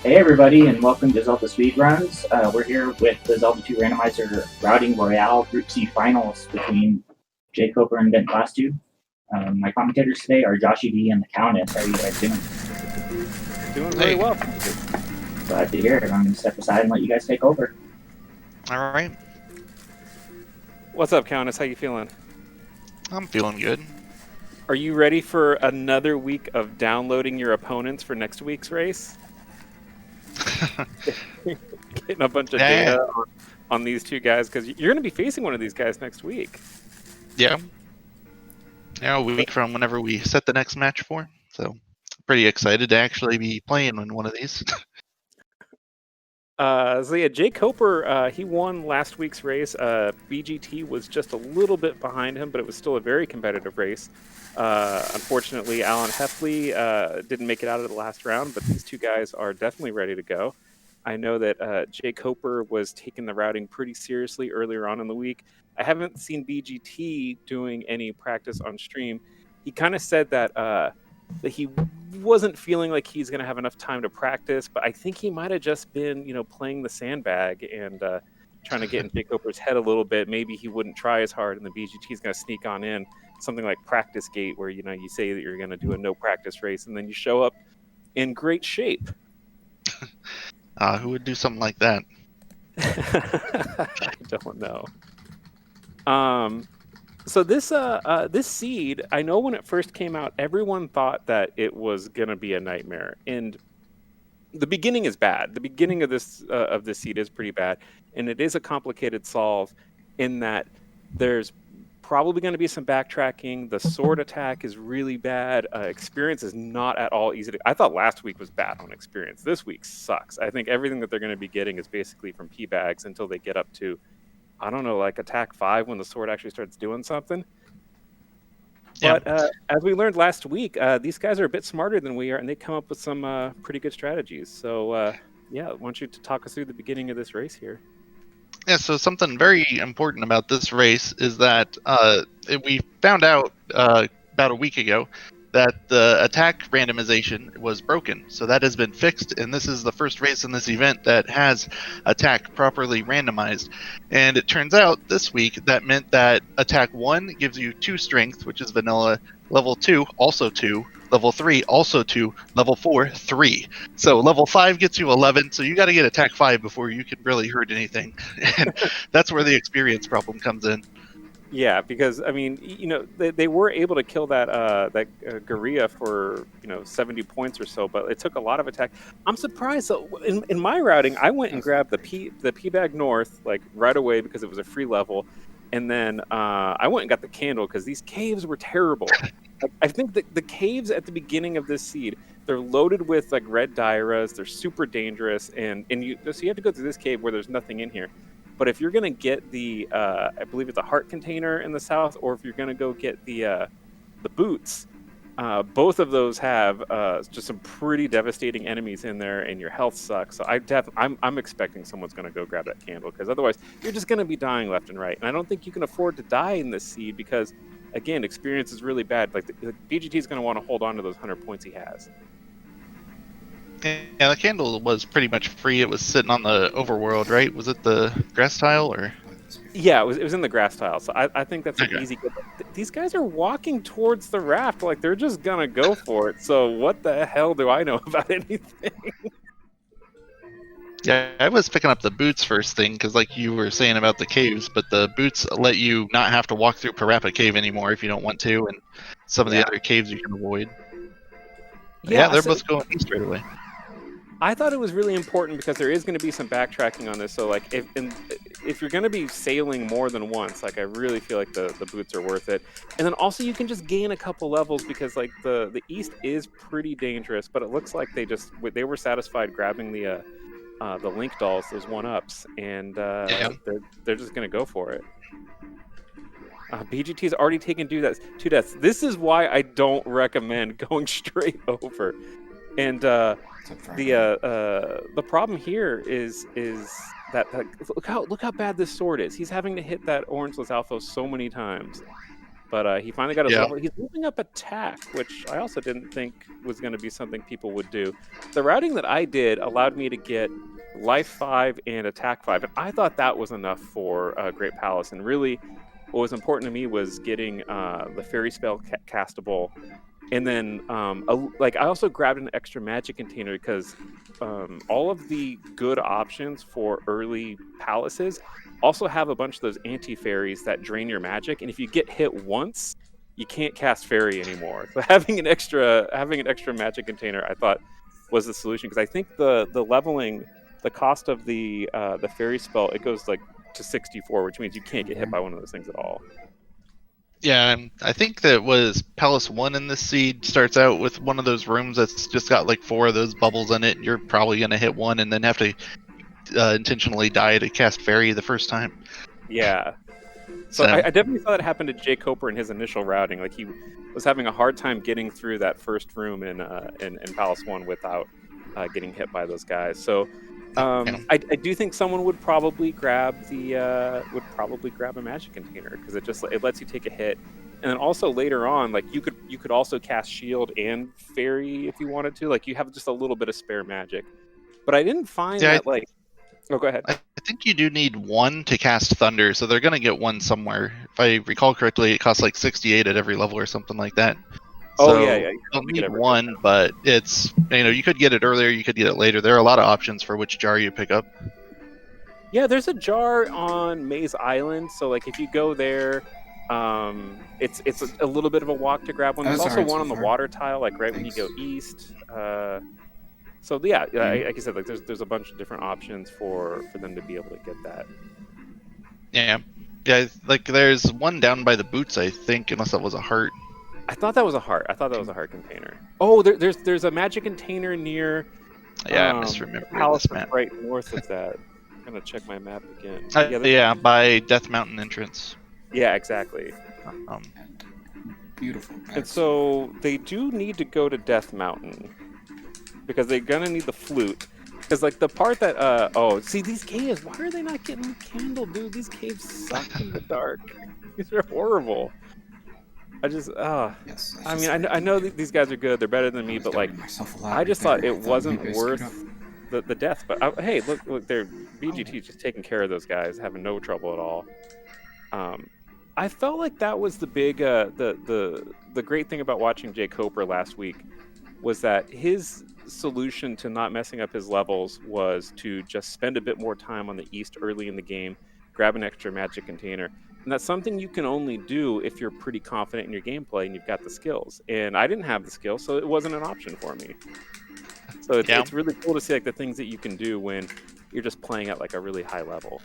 Hey everybody, and welcome to ZeldaSpeedRuns. We're here with the Zelda 2 Randomizer routing Royale Group C finals between Jay Coper and Ben Plastu. My commentators today are Joshy B and the Countess. How are you guys doing? Doing very well. Glad to hear it. I'm going to step aside and let you guys take over. All right. What's up, Countess? How you feeling? I'm feeling good. Are you ready for another week of downloading your opponents for next week's race? Getting a bunch of data on these two guys, because you're going to be facing one of these guys next week. Yeah. Now, a week from whenever we set the next match for. So, pretty excited to actually be playing in one of these. Jay Coper, he won last week's race. BGT was just a little bit behind him, but it was still a very competitive race. Unfortunately, Alan Heffley didn't make it out of the last round, but these two guys are definitely ready to go. I know that Jay Coper was taking the routing pretty seriously earlier on in the week. I haven't seen BGT doing any practice on stream. He kind of said that he wasn't feeling like he's going to have enough time to practice, but I think he might have just been, playing the sandbag and trying to get in Jay Coper's head a little bit. Maybe he wouldn't try as hard, and the BGT is going to sneak on in. Something like Practice Gate, where you say that you're going to do a no practice race, and then you show up in great shape. Who would do something like that? I don't know. So this seed, I know when it first came out, everyone thought that it was gonna be a nightmare, and the beginning is bad. The beginning of this seed is pretty bad, and it is a complicated solve in that there's probably going to be some backtracking. The sword attack is really bad. Experience is not at all easy. I thought last week was bad on experience. This week sucks. I think everything that they're going to be getting is basically from P bags until they get up to, I don't know, like attack 5 when the sword actually starts doing something. Yeah. But as we learned last week, these guys are a bit smarter than we are, and they come up with some pretty good strategies. So, yeah, I want you to talk us through the beginning of this race here. Yeah, so something very important about this race is that we found out about a week ago that the attack randomization was broken. So that has been fixed, and this is the first race in this event that has attack properly randomized. And it turns out this week that meant that attack 1 gives you 2 strength, which is vanilla, level 2 also 2, level 3 also 2, level 4 3. So level 5 gets you 11, so you got to get attack 5 before you can really hurt anything. And that's where the experience problem comes in. Yeah, because I mean, they were able to kill that Garria for 70 points or so, but it took a lot of attack. I'm surprised. So in my routing, I went and grabbed the P bag north like right away because it was a free level, and then I went and got the candle because these caves were terrible. I think that the caves at the beginning of this seed, they're loaded with like red Dairas. They're super dangerous, and you have to go through this cave where there's nothing in here. But if you're going to get the, I believe it's a heart container in the south, or if you're going to go get the boots, both of those have just some pretty devastating enemies in there, and your health sucks. So I'm expecting someone's going to go grab that candle, because otherwise you're just going to be dying left and right. And I don't think you can afford to die in this seed because, again, experience is really bad. Like the BGT is going to want to hold on to those 100 points he has. Yeah, the candle was pretty much free. It was sitting on the overworld, right? Was it the grass tile or? Yeah, it was in the grass tile. So I think that's an Okay. easy. These guys are walking towards the raft like they're just gonna go for it. So what the hell do I know about anything? Yeah, I was picking up the boots first thing because, like you were saying about the caves, but the boots let you not have to walk through Parappa Cave anymore if you don't want to, and some of the other caves you can avoid. Yeah, they're both going east right away. I thought it was really important because there is going to be some backtracking on this. So, like, if you're going to be sailing more than once, like, I really feel like the boots are worth it. And then also you can just gain a couple levels because, like, the east is pretty dangerous, but it looks like they were satisfied grabbing the Link dolls, those 1-ups, and they're just going to go for it. BGT's already taken 2 deaths. This is why I don't recommend going straight over. And the problem here is that look how bad this sword is. He's having to hit that orange Lizalfos so many times. but he finally got his Yeah. level. He's moving up attack, which I also didn't think was going to be something people would do. The routing that I did allowed me to get life 5 and attack 5, and I thought that was enough for Great Palace. And really, what was important to me was getting the fairy spell castable. And then, I also grabbed an extra magic container because all of the good options for early palaces also have a bunch of those anti-fairies that drain your magic. And if you get hit once, you can't cast fairy anymore. So having an extra magic container, I thought was the solution, because I think the leveling, the cost of the fairy spell, it goes like to 64, which means you can't get hit by one of those things at all. Yeah, I think that was Palace 1 in this seed starts out with one of those rooms that's just got like 4 of those bubbles in it. You're probably going to hit one and then have to intentionally die to cast Fairy the first time. Yeah. So I definitely saw that happen to Jay Coper in his initial routing. Like, he was having a hard time getting through that first room in Palace 1 without getting hit by those guys. So I do think someone would probably grab a magic container, because it lets you take a hit, and then also later on, like, you could also cast shield and fairy if you wanted to. Like, you have just a little bit of spare magic. But I didn't find that like. Oh, go ahead. I think you do need one to cast Thunder, so they're going to get one somewhere. If I recall correctly, it costs like 68 at every level or something like that. Oh, So yeah. you don't need one, but it's, you could get it earlier, you could get it later. There are a lot of options for which jar you pick up. Yeah, there's a jar on Maze Island, so like if you go there, it's a little bit of a walk to grab one. There's also one on the water tile, like when you go east. So yeah, like I said, like there's a bunch of different options for them to be able to get that. Yeah, like there's one down by the boots, I think, unless that was a heart. I thought that was a heart. I thought that was a heart container. Oh, there's a magic container near. Yeah, I misremember Palace this map. Right north of that. I'm gonna check my map again. By Death Mountain entrance. Yeah, exactly. Beautiful. And so they do need to go to Death Mountain, because they're gonna need the flute. Because like the part that see these caves, why are they not getting the candle, dude? These caves suck in the dark. These are horrible. I just Yes, I mean, I know these guys are good. They're better than me, but like I just thought it wasn't worth the death. But hey, look, they're BGT just taking care of those guys, having no trouble at all. I felt like that was the big the great thing about watching Jay Coper last week, was that his solution to not messing up his levels was to just spend a bit more time on the east early in the game, grab an extra magic container. And that's something you can only do if you're pretty confident in your gameplay and you've got the skills. And I didn't have the skills, so it wasn't an option for me. So it's really cool to see like the things that you can do when you're just playing at like a really high level.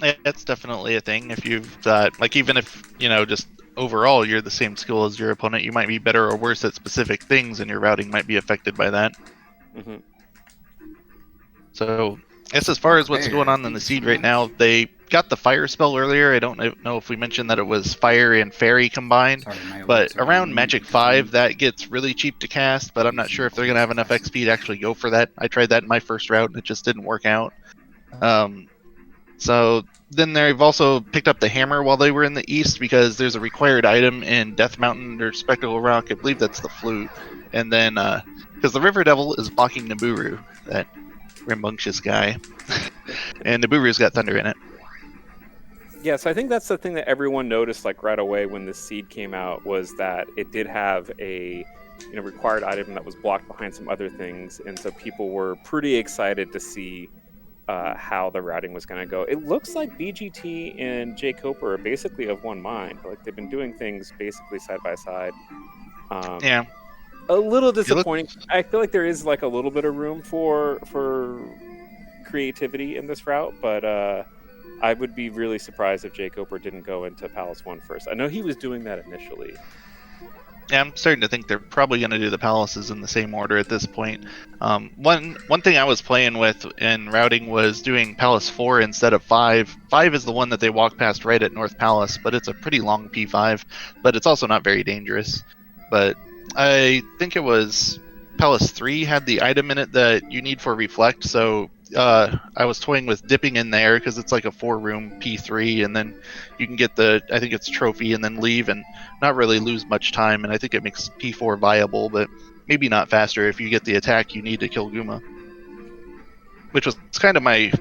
Yeah, that's definitely a thing. If you've got, like, even if, just overall you're the same skill as your opponent, you might be better or worse at specific things, and your routing might be affected by that. Mm-hmm. So, I guess as far as what's going on in the seed right now, they got the fire spell earlier. I don't know if we mentioned that it was fire and fairy combined, but around Magic 5 that gets really cheap to cast, but I'm not sure if they're going to have enough XP to actually go for that. I tried that in my first route and it just didn't work out. So then they've also picked up the hammer while they were in the east, because there's a required item in Death Mountain or Spectacle Rock. I believe that's the flute. And then, because the River Devil is blocking Nibiru, that rambunctious guy. And Nibiru's got thunder in it. Yeah, so I think that's the thing that everyone noticed like right away when this seed came out, was that it did have a required item that was blocked behind some other things, and so people were pretty excited to see how the routing was going to go. It looks like BGT and Jay Coper are basically of one mind. Like, they've been doing things basically side by side. Yeah. A little disappointing. I feel like there is like a little bit of room for creativity in this route, but I would be really surprised if Jay Coper didn't go into Palace 1 first. I know he was doing that initially. Yeah, I'm starting to think they're probably going to do the palaces in the same order at this point. One thing I was playing with in routing was doing Palace 4 instead of 5. 5 is the one that they walk past right at North Palace, but it's a pretty long P5, but it's also not very dangerous. But I think it was Palace 3 had the item in it that you need for Reflect, so I was toying with dipping in there because it's like a 4-room P3, and then you can get I think it's trophy, and then leave and not really lose much time. And I think it makes P4 viable, but maybe not faster if you get the attack you need to kill Guma. Which was kind of my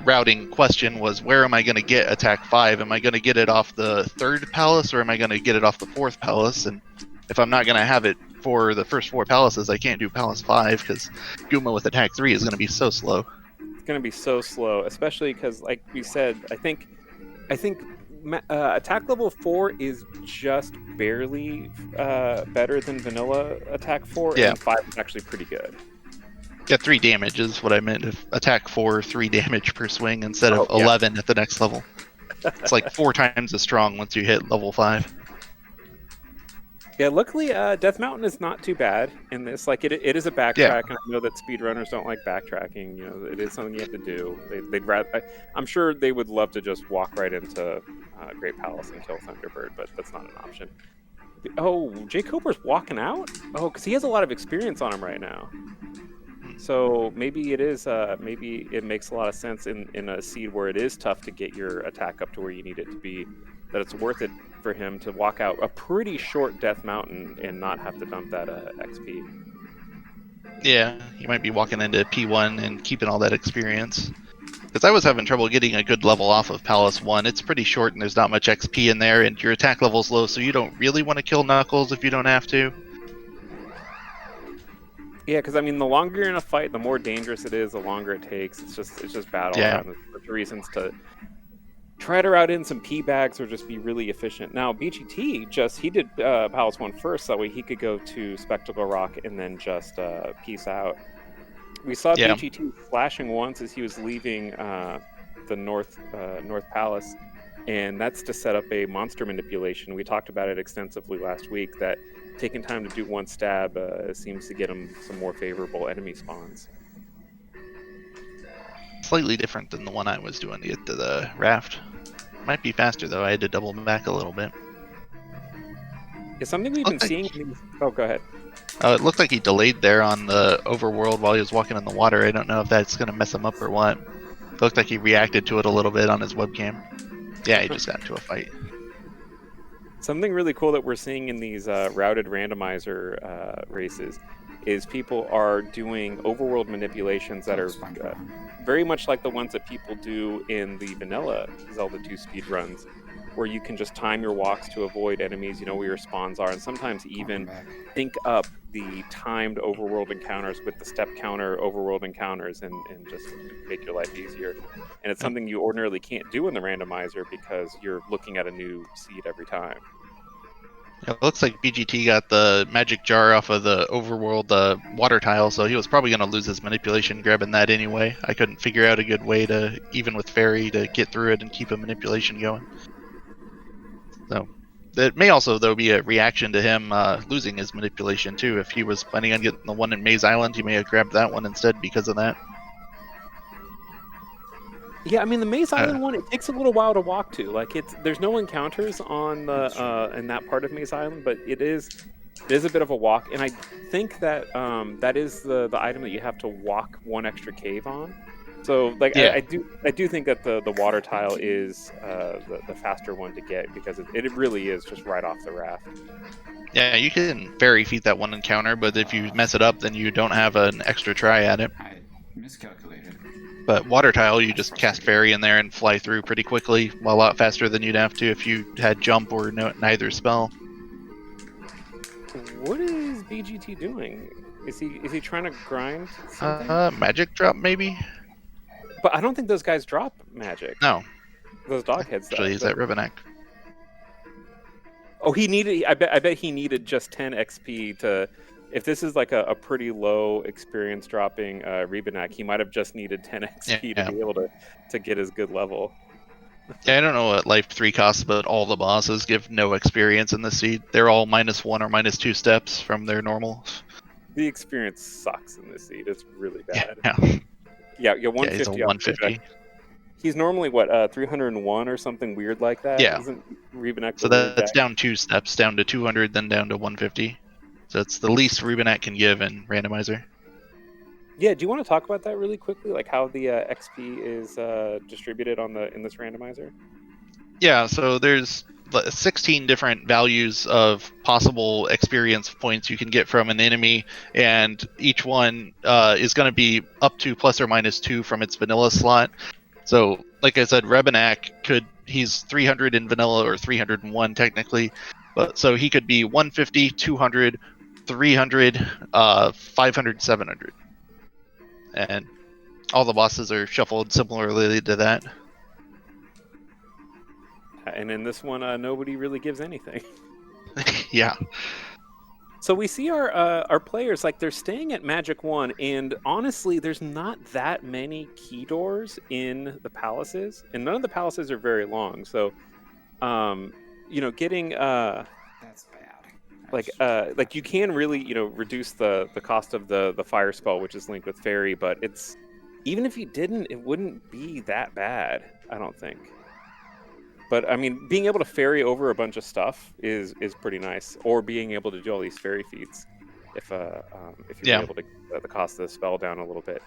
routing question, was where am I going to get attack 5? Am I going to get it off the 3rd palace, or am I going to get it off the 4th palace? And if I'm not going to have it for the first 4 palaces, I can't do palace 5 because Guma with attack 3 is going to be so slow. It's going to be so slow, especially because, like we said, I think attack level 4 is just barely better than vanilla attack 4, Yeah. and 5 is actually pretty good. Yeah, 3 damage is what I meant. If attack 4, 3 damage per swing instead of 11 at the next level. It's like 4 times as strong once you hit level 5. Yeah, luckily, Death Mountain is not too bad in this. Like, it is a backtrack, and I know that speedrunners don't like backtracking. You know, it is something you have to do. They'd rather. I'm sure they would love to just walk right into Great Palace and kill Thunderbird, but that's not an option. Oh, Jay Cooper's walking out? Oh, because he has a lot of experience on him right now. So maybe it is. Maybe it makes a lot of sense in a seed where it is tough to get your attack up to where you need it to be, that it's worth it for him to walk out a pretty short Death Mountain and not have to dump that XP. Yeah, you might be walking into P1 and keeping all that experience. Because I was having trouble getting a good level off of Palace 1. It's pretty short and there's not much XP in there, and your attack level's low, so you don't really want to kill Knuckles if you don't have to. Yeah, because I mean, the longer you're in a fight, the more dangerous it is, the longer it takes. It's just bad all around. There's reasons to try to route in some P bags or just be really efficient. Now, BGT he did Palace 1 first, that way he could go to Spectacle Rock and then just peace out. We saw BGT flashing once as he was leaving the North Palace, and that's to set up a monster manipulation. We talked about it extensively last week, that taking time to do one stab seems to get him some more favorable enemy spawns. Slightly different than the one I was doing to get to the raft. Might be faster though, I had to double back a little bit. It's something we've been seeing. Oh, go ahead. It looked like he delayed there on the overworld while he was walking in the water. I don't know if that's going to mess him up or what. It looked like he reacted to it a little bit on his webcam. Yeah, he just got into a fight. Something really cool that we're seeing in these routed randomizer races is people are doing overworld manipulations that are very much like the ones that people do in the vanilla Zelda 2 speedruns, where you can just time your walks to avoid enemies, you know where your spawns are, and sometimes even sync up the timed overworld encounters with the step counter overworld encounters and just make your life easier. And it's something you ordinarily can't do in the randomizer because you're looking at a new seed every time. It looks like BGT got the magic jar off of the overworld water tile, so he was probably going to lose his manipulation grabbing that anyway. I couldn't figure out a good way to, even with Fairy, to get through it and keep a manipulation going. So it may also, though, be a reaction to him losing his manipulation, too. If he was planning on getting the one in Maze Island, he may have grabbed that one instead because of that. Yeah, I mean, the Maze Island one, it takes a little while to walk to. Like, there's no encounters on the in that part of Maze Island, but it is a bit of a walk. And I think that that is the item that you have to walk one extra cave on. So, like, yeah. I do think that the water tile is the faster one to get, because it really is just right off the raft. Yeah, you can fairy feed that one encounter, but if you mess it up, then you don't have an extra try at it. I miscalculated. But water tile, you just cast fairy in there and fly through pretty quickly, a lot faster than you'd have to if you had jump or neither spell. What is BGT doing? Is he trying to grind something? Magic drop maybe? But I don't think those guys drop magic. No. Those dog heads. Actually, is that Ribbon-Neck? Oh, he needed. I bet he needed just 10 XP to. If this is like a pretty low experience dropping Ribbon-Neck, he might have just needed 10 XP to be able to get his good level. Yeah, I don't know what Life 3 costs, but all the bosses give no experience in the seed. They're all -1 or -2 steps from their normal. The experience sucks in this seed. It's really bad. Yeah, 150. he's a 150. He's normally, what, 301 or something weird like that? Yeah. Isn't Ribbon-Neck? So that's down 2 steps, down to 200, then down to 150. So it's the least Ribbon-Neck can give in Randomizer. Yeah, do you want to talk about that really quickly, like how the XP is distributed in this randomizer? Yeah, so there's 16 different values of possible experience points you can get from an enemy, and each one is going to be up to ±2 from its vanilla slot. So, like I said, Rebenak he's 300 in vanilla or 301 technically, but so he could be 150, 200, 300, 500, 700, and all the bosses are shuffled similarly to that. And in this one, nobody really gives anything. Yeah. So we see our players, like, they're staying at Magic 1, and honestly, there's not that many key doors in the palaces, and none of the palaces are very long. So, getting That's bad. like you can really reduce the cost of the fire spell, which is linked with fairy, but it's even if you didn't, it wouldn't be that bad, I don't think. But I mean, being able to ferry over a bunch of stuff is pretty nice, or being able to do all these fairy feats if you're able to get the cost of the spell down a little bit.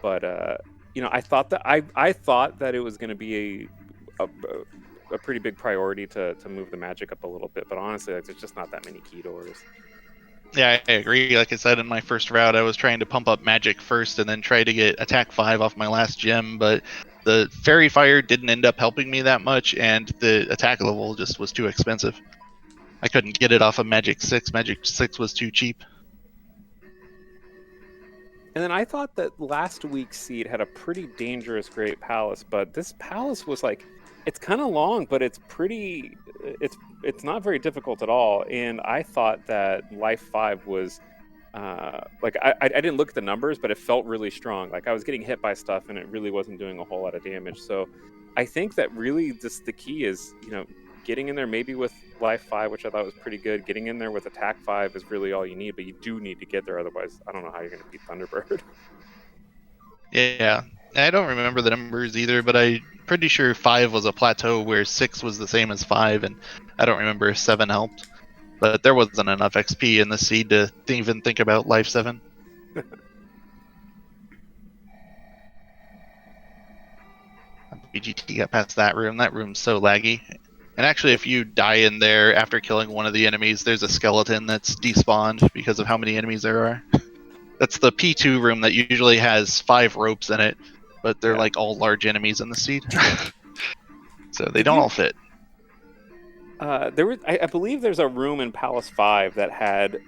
But I thought that it was going to be a pretty big priority to move the magic up a little bit, but honestly, like, there's just not that many key doors. Yeah, I agree. Like I said, in my first route, I was trying to pump up magic first and then try to get attack 5 off my last gem, but the fairy fire didn't end up helping me that much, and the attack level just was too expensive. I couldn't get it off of magic 6. Magic 6 was too cheap. And then I thought that last week's seed had a pretty dangerous Great Palace, but this palace was like, it's kind of long, but it's not very difficult at all. And I thought that Life 5 was I didn't look at the numbers, but it felt really strong. Like, I was getting hit by stuff and it really wasn't doing a whole lot of damage. So I think that really just the key is, getting in there maybe with Life 5, which I thought was pretty good. Getting in there with Attack 5 is really all you need, but you do need to get there. Otherwise, I don't know how you're going to beat Thunderbird. Yeah, I don't remember the numbers either, but I'm pretty sure 5 was a plateau where 6 was the same as 5, and I don't remember if 7 helped. But there wasn't enough XP in the seed to even think about Life 7. BGT got past that room. That room's so laggy. And actually, if you die in there after killing one of the enemies, there's a skeleton that's despawned because of how many enemies there are. That's the P2 room that usually has 5 ropes in it, but they're like all large enemies in the seed. So they don't all fit. I believe there's a room in Palace 5 that had,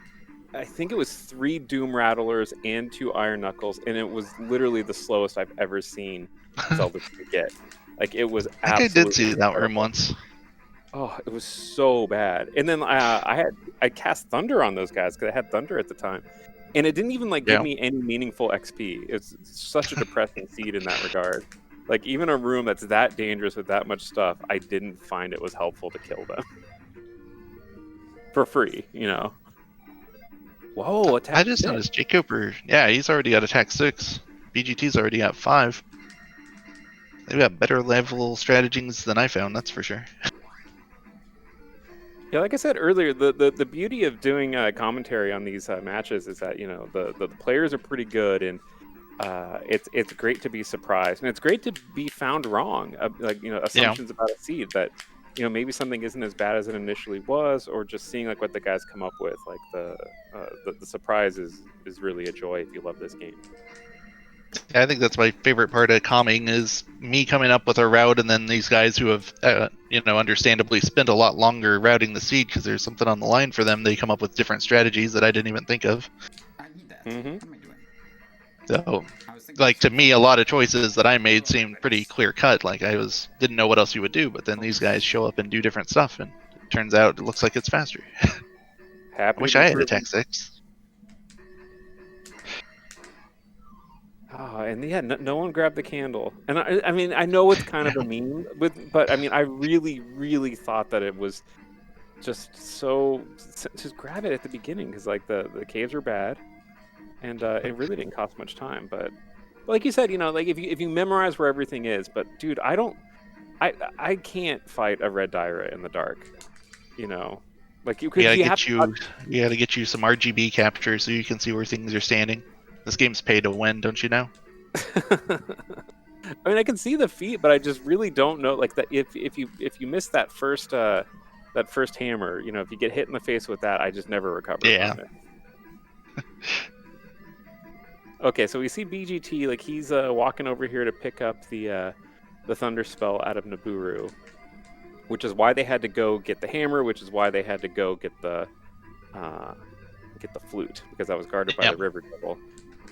I think it was 3 Doom Rattlers and 2 Iron Knuckles, and it was literally the slowest I've ever seen Zelda to get. Like, it was absolutely. I think I did see that room once. Oh, it was so bad. And then I cast Thunder on those guys because I had Thunder at the time, and it didn't even give me any meaningful XP. It's such a depressing seed in that regard. Like, even a room that's that dangerous with that much stuff, I didn't find it was helpful to kill them for free. Whoa! Attack I just 6. noticed Jake Cooper. Yeah, he's already got attack 6. BGT's already got 5. They've got better level strategies than I found, that's for sure. Yeah, like I said earlier, the beauty of doing commentary on these matches is that the players are pretty good, and it's great to be surprised, and it's great to be found wrong. Assumptions about a seed that maybe something isn't as bad as it initially was, or just seeing what the guys come up with. Like the surprise is really a joy if you love this game. I think that's my favorite part of calming is me coming up with a route, and then these guys who have, understandably spent a lot longer routing the seed because there's something on the line for them. They come up with different strategies that I didn't even think of. I need that. Mm-hmm. What am I doing? So, to me, a lot of choices that I made seemed pretty clear cut. Like, I didn't know what else you would do, but then these guys show up and do different stuff, and it turns out it looks like it's faster. I wish I had attack 6. Oh, and yeah, no one grabbed the candle. And I mean, I know it's kind of a meme, but I mean, I really, really thought that it was just grab it at the beginning, because the caves are bad, and it really didn't cost much time. But like you said, if you memorize where everything is, but dude, I can't fight a red Dyra in the dark. We gotta get you some RGB capture so you can see where things are standing. This game's pay to win, don't you know? I mean, I can see the feat, but I just really don't know. Like that, if you miss that first hammer, you know, if you get hit in the face with that, I just never recover Yeah. from it. Okay, so we see BGT, like he's walking over here to pick up the Thunder Spell out of Nibiru, which is why they had to go get the hammer, which is why they had to go get the flute, because that was guarded by Yep. the River Devil.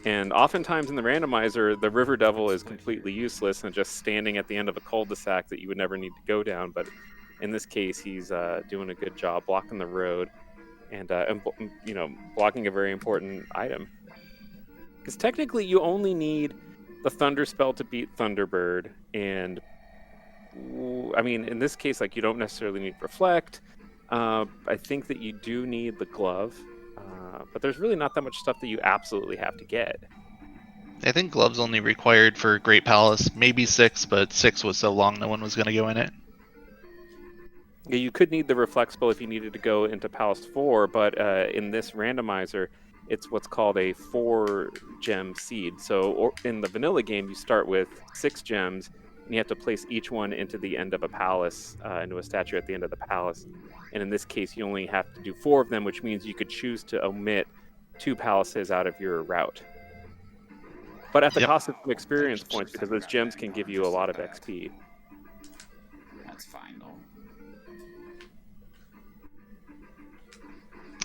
And oftentimes in the randomizer, the River Devil is completely useless and just standing at the end of a cul-de-sac that you would never need to go down. But in this case, he's doing a good job blocking the road and you know, blocking a very important item. Because technically, you only need the Thunder Spell to beat Thunderbird, and I mean, in this case, like you don't necessarily need Reflect. I think that you do need the glove, but there's really not that much stuff that you absolutely have to get. I think gloves only required for Great Palace, maybe 6, but 6 was so long no one was going to go in it. Yeah, you could need the Reflect spell if you needed to go into Palace 4, but in this randomizer, it's what's called a 4-gem seed. So in the vanilla game, you start with 6 gems, and you have to place each one into the end of a palace, into a statue at the end of the palace. And in this case, you only have to do 4 of them, which means you could choose to omit 2 palaces out of your route. But at the cost of some experience points, because those gems can give you a lot of XP. That's fine though.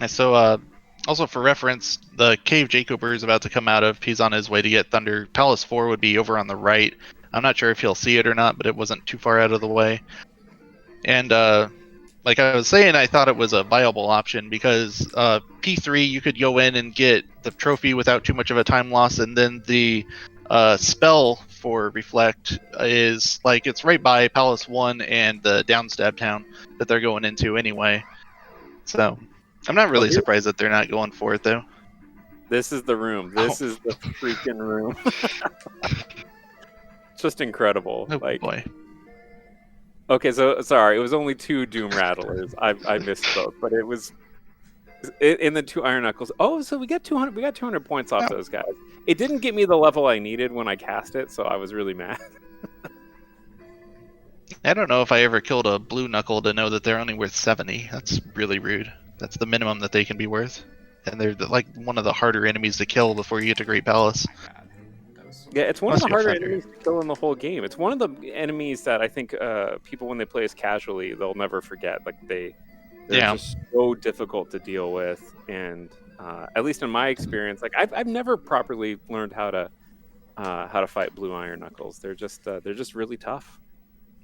And so, also for reference, the cave Jacober is about to come out of, he's on his way to get Thunder. Palace 4 would be over on the right. I'm not sure if he'll see it or not, but it wasn't too far out of the way. And like I was saying, I thought it was a viable option because P3, you could go in and get the trophy without too much of a time loss, and then the spell for Reflect is like it's right by Palace 1 and the Downstab town that they're going into anyway. So I'm not really surprised that they're not going for it though. This is the room. This is the freaking room. Just incredible. Oh like, boy. Okay, so sorry, it was only 2 Doom Rattlers. I misspoke, but it was in the 2 Iron Knuckles. Oh, so we got 200. We got 200 points off those guys. It didn't get me the level I needed when I cast it, so I was really mad. I don't know if I ever killed a blue knuckle to know that they're only worth 70. That's really rude. That's the minimum that they can be worth. And they're like one of the harder enemies to kill before you get to Great Palace. Oh my God. That was so Yeah, it's one Must of the be a harder thunder. enemies to kill in the whole game. It's one of the enemies that I think people, when they play as casually, they'll never forget. Like they're just so difficult to deal with, and at least in my experience, like I've never properly learned how to fight blue Iron Knuckles. They're just really tough.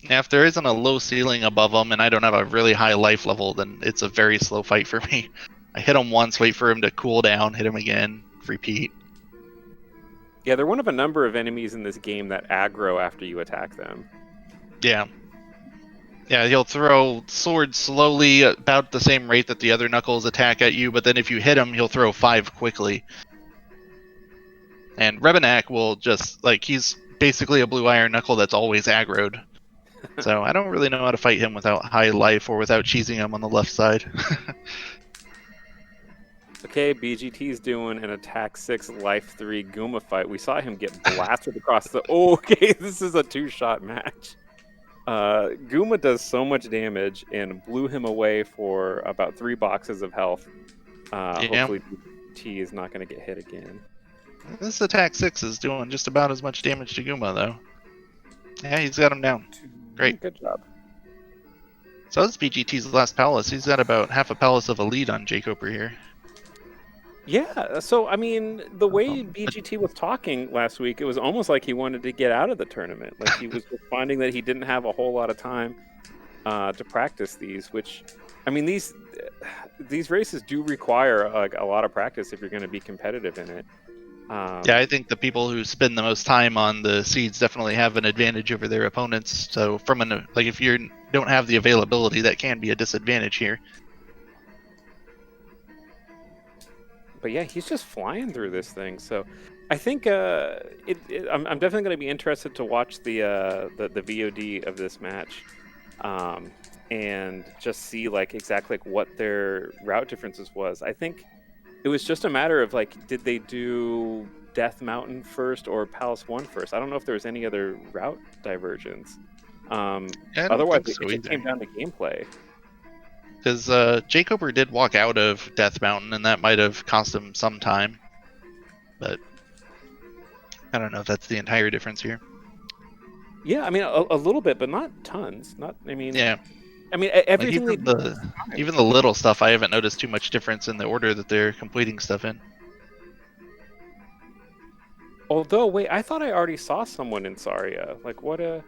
Yeah, if there isn't a low ceiling above them and I don't have a really high life level, then it's a very slow fight for me. I hit him once, wait for him to cool down, hit him again, repeat. Yeah, they're one of a number of enemies in this game that aggro after you attack them. Yeah. Yeah, he'll throw swords slowly about the same rate that the other Knuckles attack at you, but then if you hit him, he'll throw 5 quickly. And Rebenak will just, like, he's basically a blue Iron Knuckle that's always aggroed. So I don't really know how to fight him without high life or without cheesing him on the left side. Okay, BGT's doing an attack 6, life 3 Goomba fight. We saw him get blasted across the... Oh, okay, this is a 2-shot match. Goomba does so much damage and blew him away for about 3 boxes of health. Hopefully BGT is not going to get hit again. This attack 6 is doing just about as much damage to Goomba, though. Yeah, he's got him down. Great. Good job. So that's BGT's last palace. He's got about half a palace of a lead on Jacober here. Yeah, so I mean, the way BGT was talking last week, it was almost like he wanted to get out of the tournament. Like he was just finding that he didn't have a whole lot of time to practice these. Which, I mean, these races do require like a lot of practice if you're going to be competitive in it. Yeah, I think the people who spend the most time on the seeds definitely have an advantage over their opponents. So if you don't have the availability, that can be a disadvantage here. But yeah, he's just flying through this thing. So I think I'm definitely going to be interested to watch the VOD of this match, and just see like exactly like what their route differences was. I think it was just a matter of like, did they do Death Mountain first or Palace 1 first. I don't know if there was any other route divergence. Yeah, I don't Otherwise, think so it just came either. down to gameplay. Because Jacober did walk out of Death Mountain, and that might have cost him some time. But I don't know if that's the entire difference here. Yeah, I mean a little bit, but not tons. Not, I mean, Yeah, everything like they do. even the little stuff, I haven't noticed too much difference in the order that they're completing stuff in. Although, wait, I thought I already saw someone in Saria. Like, what a.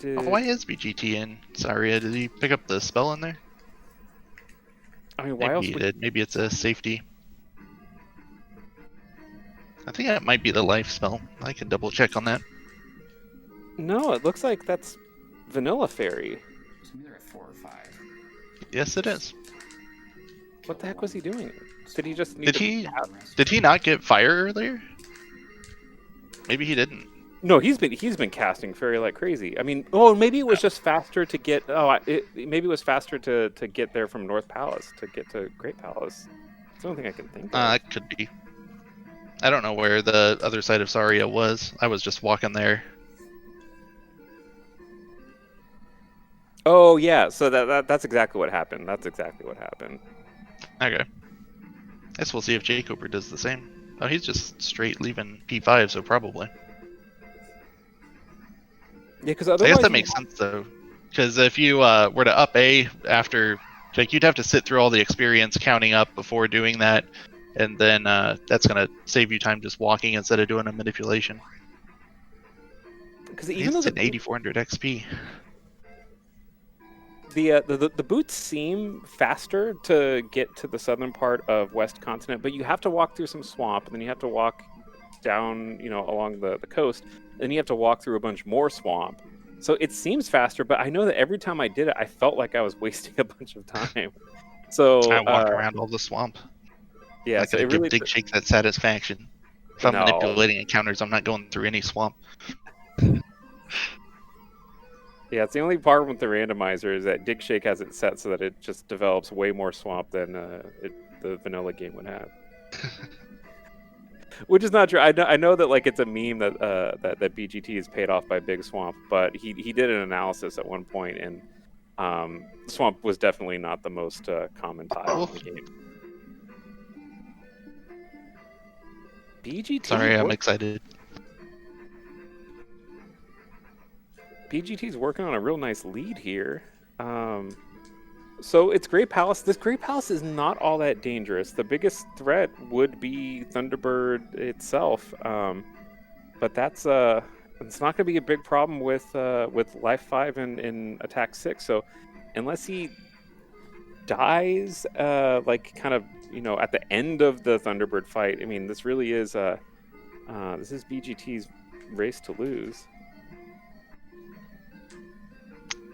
Oh, why is BGT in Saria? Did he pick up the spell in there? I mean, why Maybe else he would. did. Maybe it's a safety. I think that might be the life spell. I can double check on that. No, it looks like that's Vanilla Fairy. It's either at 4 or 5. Yes, it is. What the heck was he doing? Did he just need Did to he? have- Did he not get fire earlier? Maybe he didn't. No, he's been casting fairy like crazy. I mean, maybe it was just faster to get. Maybe it was faster to get there from North Palace to get to Great Palace. It's the only thing I can think of. It could be. I don't know where the other side of Saria was. I was just walking there. Oh yeah, so that's exactly what happened. That's exactly what happened. Okay. Guess we'll see if Jacober does the same. Oh, he's just straight leaving P5, so probably. Yeah, because I otherwise guess that makes sense though, because if you were to up A after, like, you'd have to sit through all the experience counting up before doing that, and then that's gonna save you time just walking instead of doing a manipulation. Because even though He's an 8400 XP. the boots seem faster to get to the southern part of West Continent, but you have to walk through some swamp, and then you have to walk down, along the coast, and you have to walk through a bunch more swamp. So it seems faster, but I know that every time I did it, I felt like I was wasting a bunch of time. So I walk around all the swamp. yeah, Not so gonna it give really Dig Shake that satisfaction. If I'm No. manipulating encounters, I'm not going through any swamp. Yeah, it's the only problem with the randomizer is that Dig Shake has it set so that it just develops way more swamp than the vanilla game would have. Which is not true. I know that like it's a meme that that BGT is paid off by Big Swamp, but he did an analysis at one point, and Swamp was definitely not the most common tile in the game. BGT. Sorry, I'm excited. BGT's working on a real nice lead here. So it's Great Palace. This Great Palace is not all that dangerous. The biggest threat would be Thunderbird itself, but that's it's not going to be a big problem with Life 5 and Attack 6. So unless he dies, like kind of at the end of the Thunderbird fight, I mean this really is this is BGT's race to lose.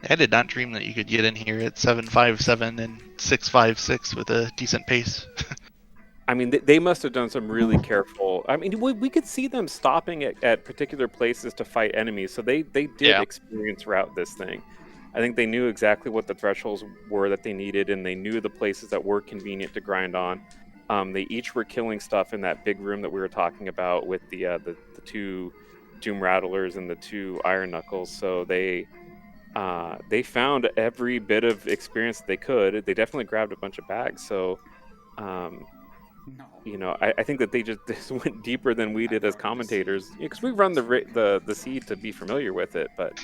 I did not dream that you could get in here at 757 and 656 with a decent pace. I mean, they must have done some really careful. I mean, we could see them stopping at particular places to fight enemies, so they did experience route this thing. I think they knew exactly what the thresholds were that they needed, and they knew the places that were convenient to grind on. They each were killing stuff in that big room that we were talking about with the two Doom Rattlers and the two Iron Knuckles. So they found every bit of experience that they could. They definitely grabbed a bunch of bags. So, I think that they just went deeper than we did as commentators, because we run the seed to be familiar with it, but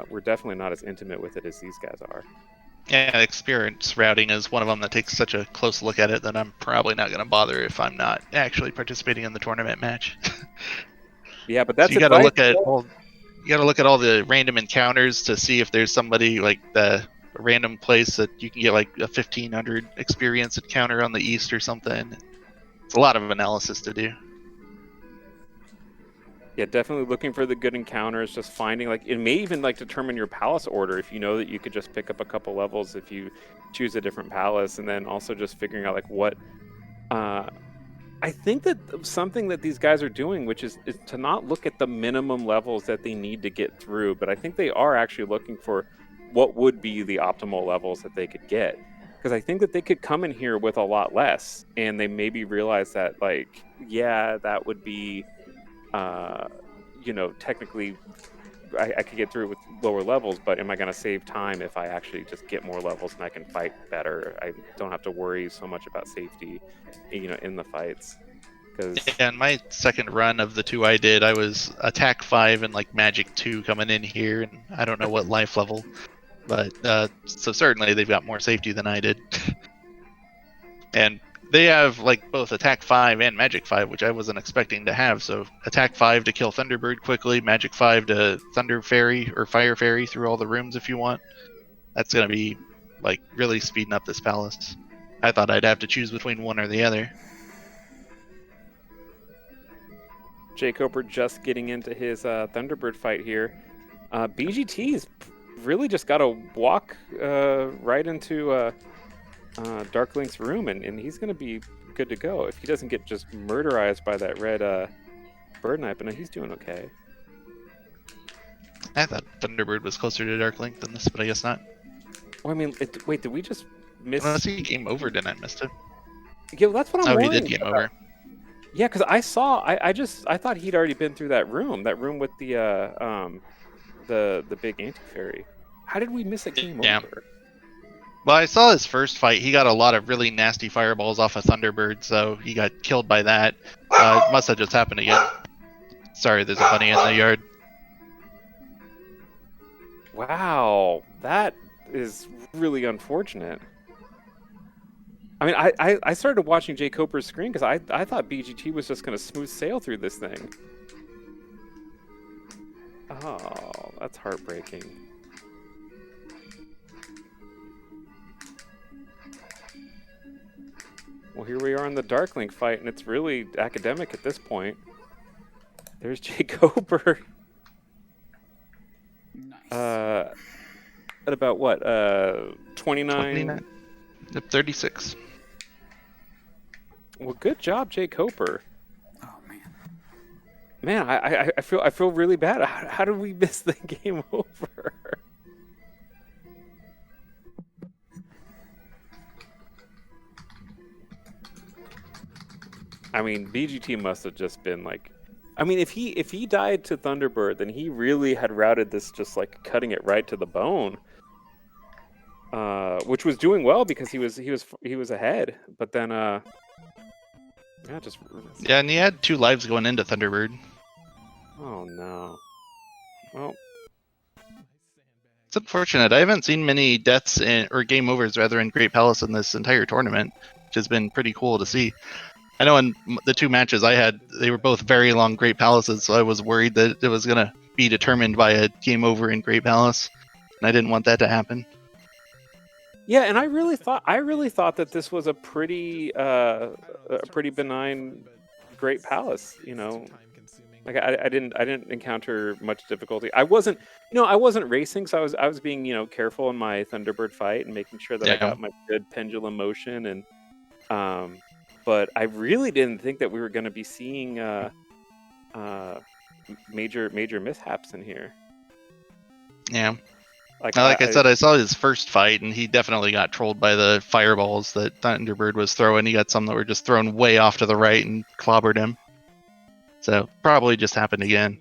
we're definitely not as intimate with it as these guys are. Yeah, experience routing is one of them that takes such a close look at it that I'm probably not going to bother if I'm not actually participating in the tournament match. Yeah, but that's so you got to look at all. You got to look at all the random encounters to see if there's somebody like a random place that you can get like a 1500 experience encounter on the east or something. It's a lot of analysis to do. Yeah, definitely looking for the good encounters, just finding, like, it may even like determine your palace order if you know that you could just pick up a couple levels if you choose a different palace, and then also just figuring out like what I think that something that these guys are doing, which is to not look at the minimum levels that they need to get through, but I think they are actually looking for what would be the optimal levels that they could get. because I think that they could come in here with a lot less, and they maybe realize that, like, yeah, that would be, technically, I could get through it with lower levels, but am I going to save time if I actually just get more levels and I can fight better? I don't have to worry so much about safety, in the fights. Because Yeah, in my second run of the 2 I did, I was attack 5 and like magic 2 coming in here, and I don't know what life level, but so certainly they've got more safety than I did. And they have like both attack 5 and magic 5, which I wasn't expecting to have. So attack 5 to kill Thunderbird quickly, magic 5 to Thunder Fairy or Fire Fairy through all the rooms if you want. That's gonna be like really speeding up this palace. I thought I'd have to choose between one or the other. Jay Coper just getting into his Thunderbird fight here. BGT's really just got to walk right into Dark Link's room, and he's going to be good to go if he doesn't get just murderized by that red bird knife. But no, he's doing okay. I thought Thunderbird was closer to Dark Link than this, but I guess not. Well, I mean, wait, did we just miss? Unless he game over, then I missed it. Yeah, well, that's what I'm Oh, he worrying did game about. over. Yeah, because I thought he'd already been through that room with the big anti-fairy. How did we miss a game Yeah. over? Well, I saw his first fight. He got a lot of really nasty fireballs off of Thunderbird, so he got killed by that. It must have just happened again. Sorry, there's a bunny in the yard. Wow, that is really unfortunate. I mean, I started watching Jay Coper's screen because I thought BGT was just going to smooth sail through this thing. Oh, that's heartbreaking. Well, here we are in the Dark Link fight, and it's really academic at this point. There's Jay Coper. Nice. At about what? 29? 36. Well, good job, Jay Coper. Oh man. Man, I feel really bad. How did we miss the game over? I mean, BGT must have just been like, I mean, if he died to Thunderbird, then he really had routed this, just like cutting it right to the bone. Which was doing well because he was ahead, but then Yeah, and he had 2 lives going into Thunderbird. Oh no. Well, It's unfortunate. I haven't seen many deaths or game overs rather in Great Palace in this entire tournament, which has been pretty cool to see. I know in the 2 matches I had, they were both very long Great Palaces, so I was worried that it was gonna be determined by a game over in Great Palace, and I didn't want that to happen. yeah, and I really thought that this was a pretty benign Great Palace, Like I didn't encounter much difficulty. I wasn't racing, so I was being, careful in my Thunderbird fight and making sure that I got my good pendulum motion, and but I really didn't think that we were going to be seeing major mishaps in here. Yeah. Like I said, I saw his first fight, and he definitely got trolled by the fireballs that Thunderbird was throwing. He got some that were just thrown way off to the right and clobbered him. So probably just happened again.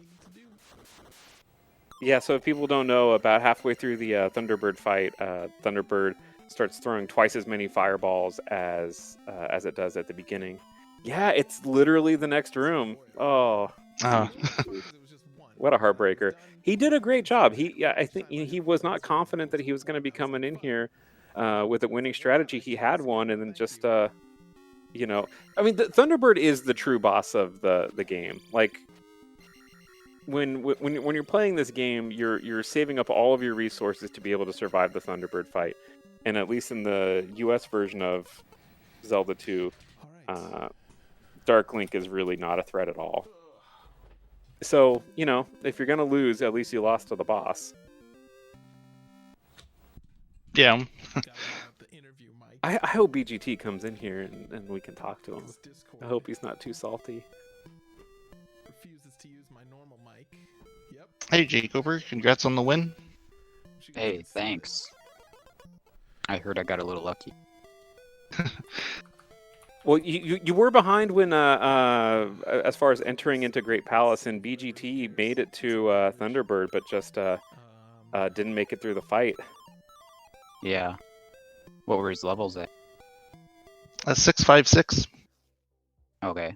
Yeah, so if people don't know, about halfway through the Thunderbird fight, Thunderbird starts throwing twice as many fireballs as it does at the beginning. Yeah, it's literally the next room. Oh. What a heartbreaker. He did a great job. I think he was not confident that he was going to be coming in here with a winning strategy. He had one, and then just I mean, the Thunderbird is the true boss of the game. Like when you're playing this game, you're saving up all of your resources to be able to survive the Thunderbird fight. And at least in the US version of Zelda 2, Dark Link is really not a threat at all. So, if you're going to lose, at least you lost to the boss. Yeah. I hope BGT comes in here and we can talk to him. I hope he's not too salty. Refuses to use my normal mic. Yep. Hey, Jacober, congrats on the win. Hey, thanks. I heard I got a little lucky. Well, you were behind when as far as entering into Great Palace, and BGT made it to Thunderbird, but just didn't make it through the fight. Yeah. What were his levels at? 656. Okay.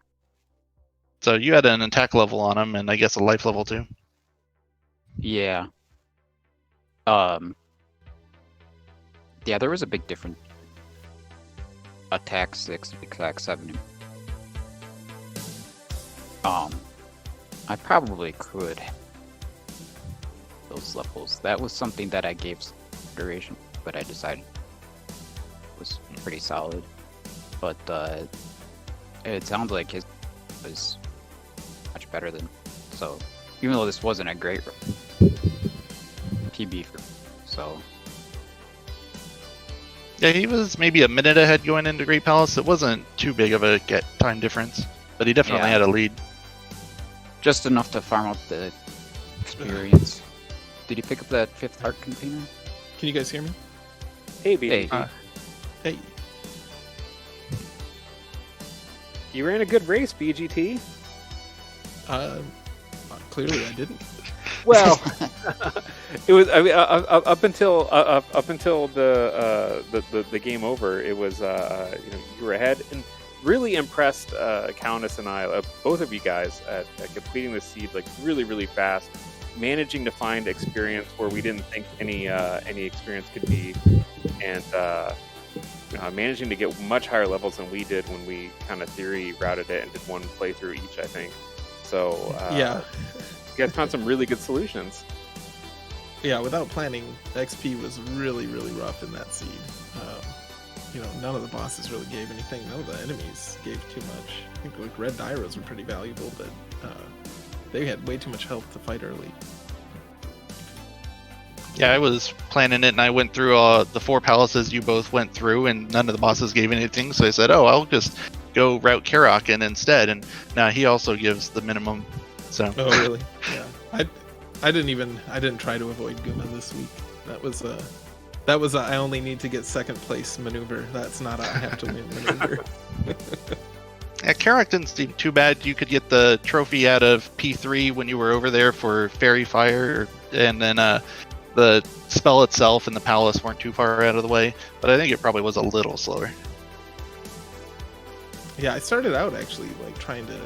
So you had an attack level on him, and I guess a life level too. Yeah. Yeah, there was a big difference. Attack 6, attack 7. I probably could those levels. That was something that I gave some consideration, but I decided it was pretty solid. But it sounds like his was much better than. So even though this wasn't a great PB for, so. Yeah, he was maybe a minute ahead going into Great Palace. It wasn't too big of a time difference, but he definitely had a lead. Just enough to farm up the experience. Did you pick up that 5th heart container? Can you guys hear me? Hey, BGT. Hey. You ran a good race, BGT. Clearly I didn't. Well, it was. I mean, up until the game over, it was. You were ahead, and really impressed Countess and I, both of you guys, at completing the seed like really fast, managing to find experience where we didn't think any experience could be, and managing to get much higher levels than we did when we kind of theory routed it and did one playthrough each, I think. So Yeah. You guys found some really good solutions. Yeah, without planning, XP was really rough in that seed. None of the bosses really gave anything. None of the enemies gave too much. I think like red Dyros were pretty valuable, but they had way too much health to fight early. Yeah, I was planning it, and I went through the 4 palaces you both went through, and none of the bosses gave anything. So I said, "Oh, I'll just go route Karakin instead." And now he also gives the minimum. So. Oh really? Yeah. I didn't try to avoid Guma this week. That was I only need to get 2nd place maneuver. That's not a I have to win maneuver. Yeah, Karak didn't seem too bad. You could get the trophy out of P3 when you were over there for Fairy Fire, and then the spell itself and the palace weren't too far out of the way. But I think it probably was a little slower. Yeah, I started out actually like trying to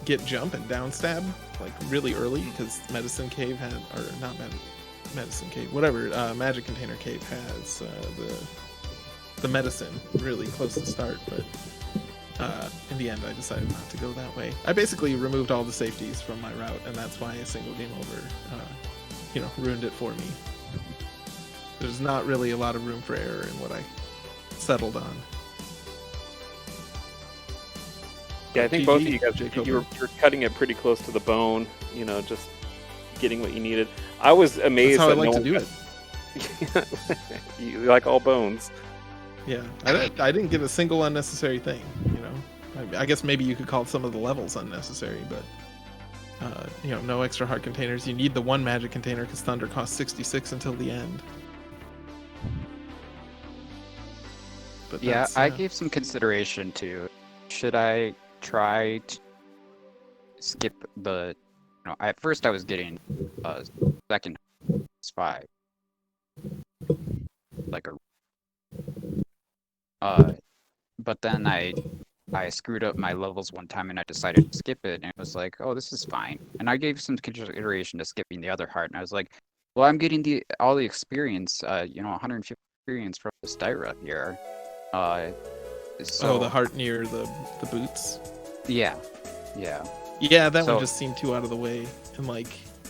get jump and down stab like really early because Medicine Cave had, or not Medicine Cave, whatever, Magic Container Cave has the medicine really close to start, but in the end I decided not to go that way. I basically removed all the safeties from my route, and that's why a single game over ruined it for me. There's not really a lot of room for error in what I settled on. Yeah, I think both of you guys, you were cutting it pretty close to the bone, just getting what you needed. I was amazed. That's how that I like no to do it. You like all bones. Yeah, I didn't get a single unnecessary thing, I guess maybe you could call some of the levels unnecessary, but no extra heart containers. You need the 1 magic container because Thunder costs 66 until the end. But yeah, I gave some consideration to, should I try to skip the, at first I was getting 2nd 5, like but then I screwed up my levels one time and I decided to skip it, and it was like, oh, this is fine. And I gave some consideration to skipping the other heart, and I was like, well, I'm getting all the experience, 150 experience from this Dyra here. So the heart near the boots. Yeah. Yeah, that one just seemed too out of the way, and like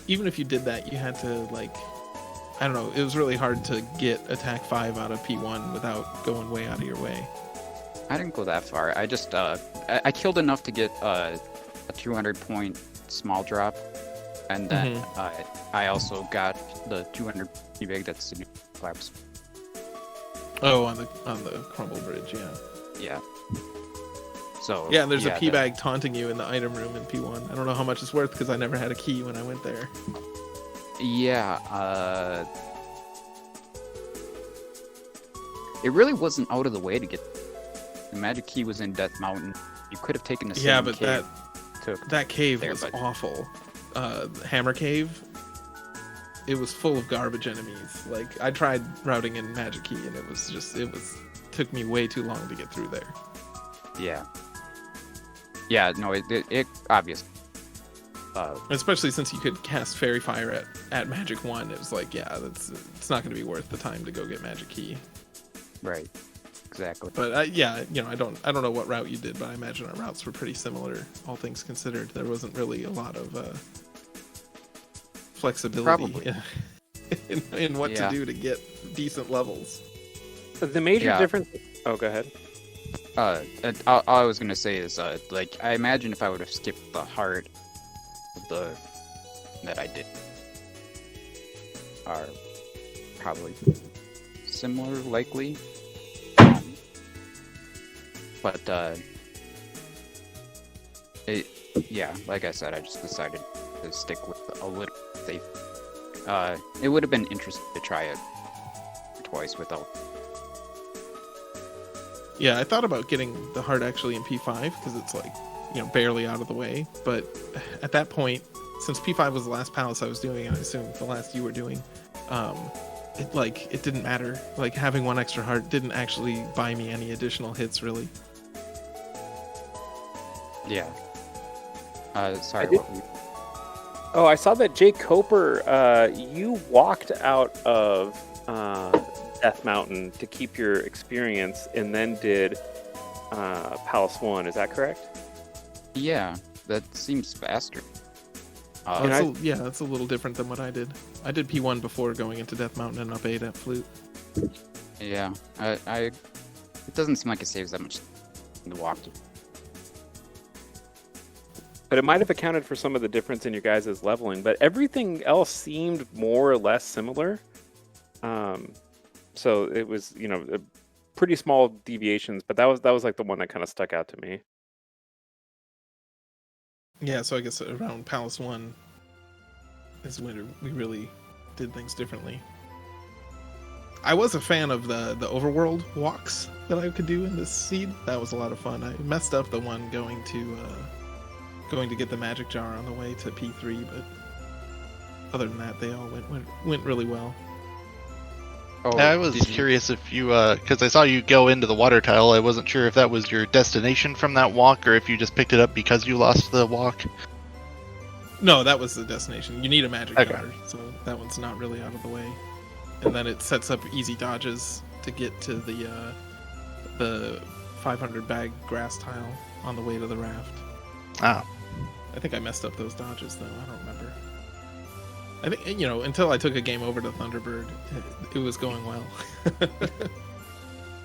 even if you did that, you had to like, I don't know, it was really hard to get attack 5 out of P1 without going way out of your way. I didn't go that far. I just I killed enough to get a 200 point small drop, and then I also got the 200 big that's in collapse. Oh, on the crumble bridge, yeah. Yeah. So yeah, there's a P bag taunting you in the item room in P1. I don't know how much it's worth because I never had a key when I went there. Yeah. it really wasn't out of the way to get. The magic key was in Death Mountain. You could have taken the same Yeah, but cave. Took that cave there, was but- awful. Hammer Cave. It was full of garbage enemies. Like I tried routing in Magic Key, and it took me way too long to get through there. Yeah. Yeah, no, it obviously. Especially since you could cast Fairy Fire at Magic 1, it was like, yeah, it's not going to be worth the time to go get Magic Key. Right. Exactly. But yeah, I don't know what route you did, but I imagine our routes were pretty similar, all things considered. There wasn't really a lot of flexibility Probably. in what Yeah. to do to get decent levels. The major Yeah. difference. Oh, go ahead. And all I was gonna say is, like, I imagine if I would have skipped the heart of that I did, are probably similar, likely. But yeah, like I said, I just decided to stick with a little safe. It would have been interesting to try it twice without. Yeah, I thought about getting the heart actually in P5 because it's like, barely out of the way. But at that point, since P5 was the last palace I was doing, and I assume the last you were doing, it didn't matter. Like having one extra heart didn't actually buy me any additional hits, really. Yeah. Sorry. I did- What were you- Oh, I saw that Jay Coper, you walked out of Death Mountain to keep your experience and then did Palace 1. Is that correct? Yeah, that seems faster. That's a little different than what I did. I did P1 before going into Death Mountain and up 8 at Flute. Yeah, it doesn't seem like it saves that much to walk to. But it might have accounted for some of the difference in your guys' leveling, but everything else seemed more or less similar. So it was, pretty small deviations, but that was like the one that kind of stuck out to me. Yeah, so I guess around Palace 1 is when we really did things differently. I was a fan of the overworld walks that I could do in this seed. That was a lot of fun. I messed up the one going to get the magic jar on the way to P3, but other than that, they all went really well. Oh, I was curious if you, because I saw you go into the water tile. I wasn't sure if that was your destination from that walk, or if you just picked it up because you lost the walk. No, that was the destination. You need a magic Okay. jar, so that one's not really out of the way. And then it sets up easy dodges to get to the 500 bag grass tile on the way to the raft. Ah, I think I messed up those dodges though. I don't remember. I think until I took a game over to Thunderbird, it was going well.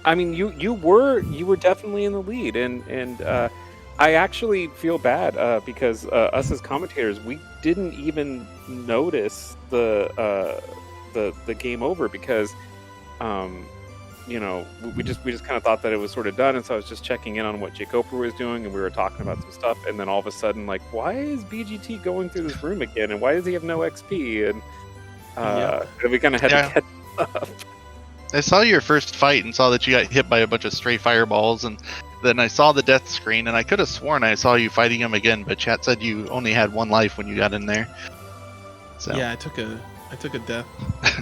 I mean, you were definitely in the lead, and I actually feel bad because us as commentators, we didn't even notice the game over because we just kind of thought that it was sort of done, and so I was just checking in on what Jay Coper was doing, and we were talking about some stuff, and then all of a sudden, like, why is BGT going through this room again, and why does he have no XP? And we kind of had to catch up. I saw your first fight and saw that you got hit by a bunch of stray fireballs, and then I saw the death screen, and I could have sworn I saw you fighting him again, but chat said you only had one life when you got in there. So Yeah, I took a death.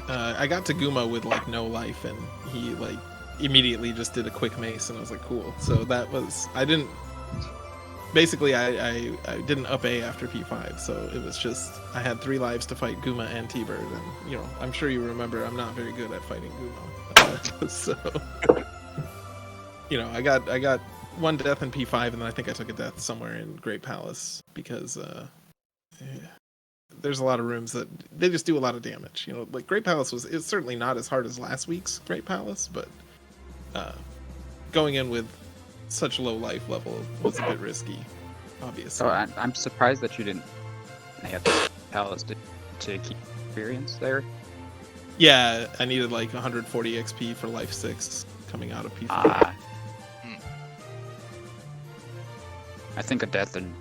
I got to Guma with like no life, and he like immediately just did a quick mace, and I was like, cool. So that was I didn't up A after P5, so it was just I had 3 lives to fight Guma and T-Bird, and I'm sure you remember I'm not very good at fighting Guma, so I got 1 death in P5, and then I think I took a death somewhere in Great Palace because there's a lot of rooms that they just do a lot of damage. Like Great Palace it's certainly not as hard as last week's Great Palace, but going in with such low life level was a bit risky, obviously. So I'm surprised that you didn't have the palace to keep experience there. Yeah, I needed like 140 XP for life 6 coming out of P5. I think a death in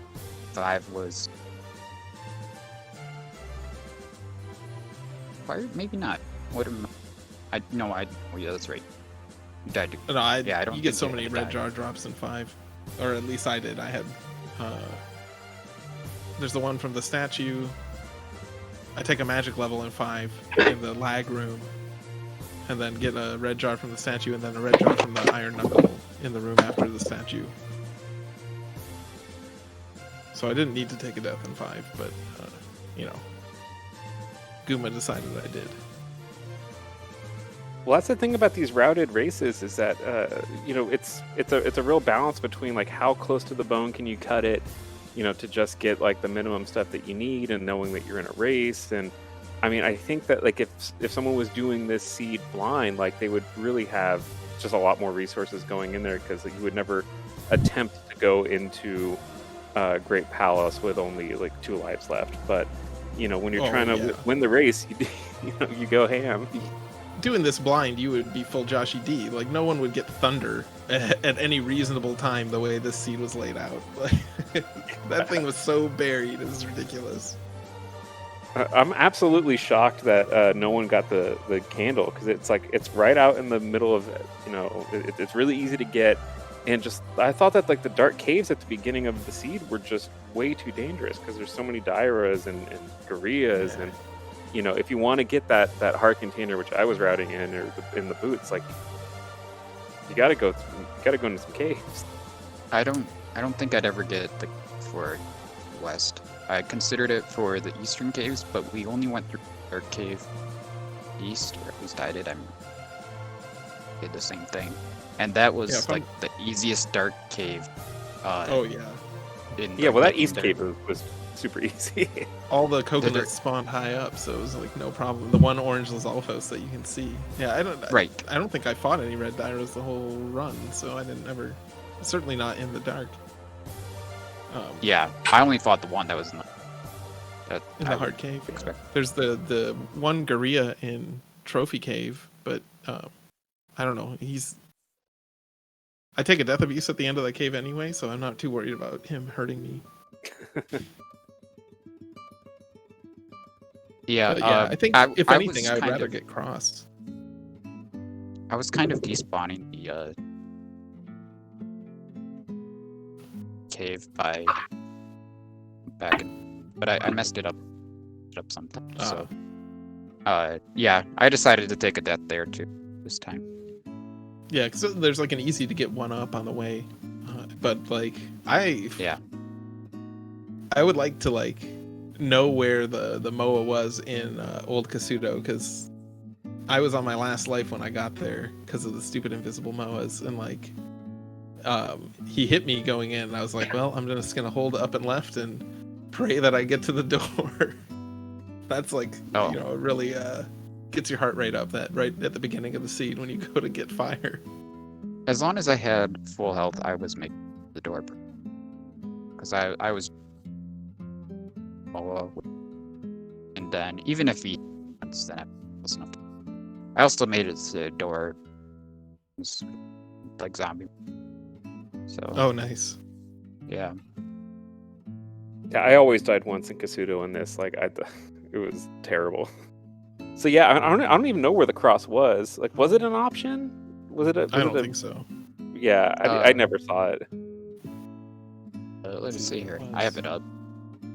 5 was. Maybe not. What am I? Oh yeah, that's right. No, I don't you get think so you many had to red die. jar drops in 5, or at least I did. I had. There's the one from the statue. I take a magic level in 5 in the lag room, and then get a red jar from the statue, and then a red jar from the iron knuckle in the room after the statue. So I didn't need to take a death in 5, but Guma decided I did. Well, that's the thing about these routed races is that it's a real balance between like how close to the bone can you cut it, to just get like the minimum stuff that you need, and knowing that you're in a race. And I mean, I think that like if someone was doing this seed blind, like they would really have just a lot more resources going in there, because you would never attempt to go into Great Palace with only like 2 lives left. But when you're trying to win the race, you go ham. Doing this blind, you would be full Joshy D. Like, no one would get Thunder at any reasonable time the way this seed was laid out. Like, that thing was so buried, it was ridiculous. I'm absolutely shocked that no one got the candle, because it's right out in the middle of it's really easy to get, and just I thought that like the dark caves at the beginning of the seed were just way too dangerous, because there's so many Dairas and Garias, and if you want to get that heart container, which I was routing in, or in the boots, like you gotta go into some caves. I don't think I'd ever get the for west. I considered it for the eastern caves, but we only went through Dark Cave east, or at least I did. I did the same thing, and that was like the easiest dark cave. Oh yeah. Well, that east cave was super easy. All the coconuts spawned high up, so it was like no problem. The one orange Lizalfos that you can see. Yeah, I don't think I fought any red Dairas the whole run, so I didn't ever. Certainly not in the dark. Yeah, I only fought the one that was in the hard cave. Yeah. There's the one Garia in Trophy Cave, but I don't know. I take a death abuse at the end of the cave anyway, so I'm not too worried about him hurting me. Yeah, I think if anything, I would rather get crossed. I was kind of despawning the cave by back in, but I messed it up sometimes. So I decided to take a death there too this time. Yeah, because there's like an easy to get one up on the way, but like I would like to like know where the Moa was in Old Kasuto, because I was on my last life when I got there because of the stupid invisible Moas, and like he hit me going in, and I was like, well, I'm just gonna hold up and left and pray that I get to the door. That's like it really gets your heart rate up that right at the beginning of the seed when you go to get fire. As long as I had full health, I was making the door, because I was and then even if he then I was enough. I also made it to the door like zombie. So nice. Yeah, I always died once in Kasuto in this. Like it was terrible. So yeah, I don't even know where the cross was. Like, was it an option? I don't think so. Yeah, I never saw it. Let me see here. I have it up.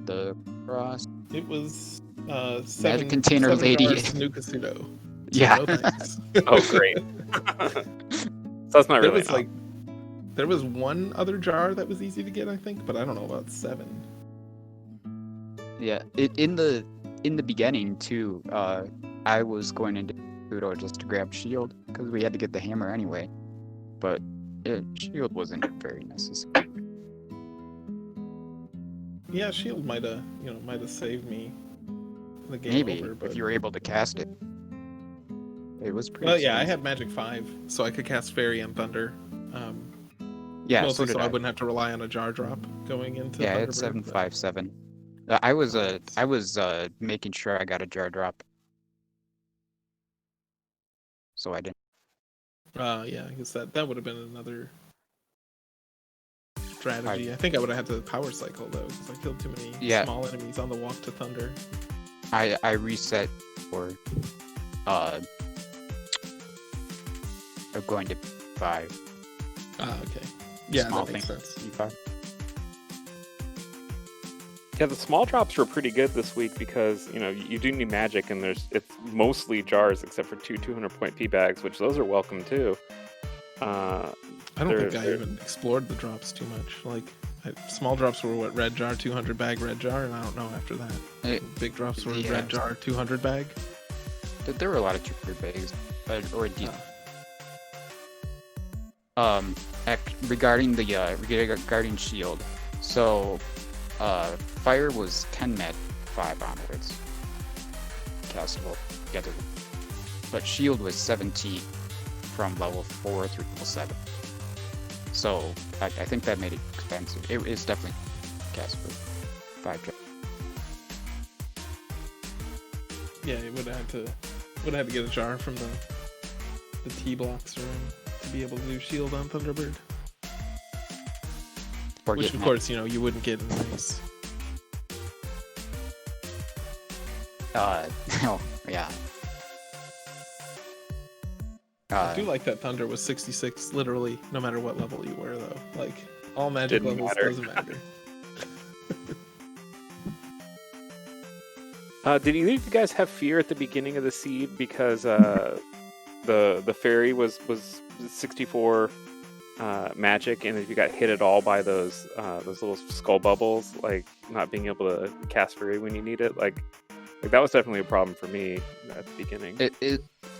The cross. It was Magic Container Lady. New Kasuto. Yeah. No thanks. Oh, great. So that's not really. There was one other jar that was easy to get, I think, but I don't know about 7. Yeah, in the beginning too. I was going into Kasuto just to grab shield because we had to get the hammer anyway, but shield wasn't very necessary. Yeah, shield might have saved me the game Maybe over, but if you were able to cast it. It was pretty. Well, yeah, I smooth. had Magic 5, so I could cast Fairy and Thunder. Yeah, mostly so I wouldn't have to rely on a jar drop going into. Yeah, Thunderbird, it's 757. I was making sure I got a jar drop, so I didn't. Yeah, I guess that would have been another strategy. I think I would have had to power cycle though, because I killed too many small enemies on the walk to Thunder. I reset for I'm going to E5. Okay. Yeah, Small that makes thing. sense. E5. Yeah, the small drops were pretty good this week because you do need magic, and it's mostly jars except for 200-point P bags, which those are welcome too. I don't think I even explored the drops too much. Like, small drops were what, red jar, 200 bag, red jar, and I don't know after that. Big drops were red jar, 200 bag. There were a lot of 200 bags, or indeed. Regarding regarding shield, so fire was 10 med 5 onwards, castable, but shield was 17 from level 4 through level 7. So I think that made it expensive. It is definitely castable 5. Yeah, it would have to get a jar from the T blocks room to be able to do shield on Thunderbird. Which, of course, you wouldn't get in race. Oh, yeah. I do like that Thunder was 66, literally, no matter what level you were, though. Like, all magic levels doesn't matter. Did either of you guys have fear at the beginning of the seed because the fairy was 64 magic, and if you got hit at all by those little skull bubbles, like not being able to cast fairy when you need it, like that was definitely a problem for me at the beginning.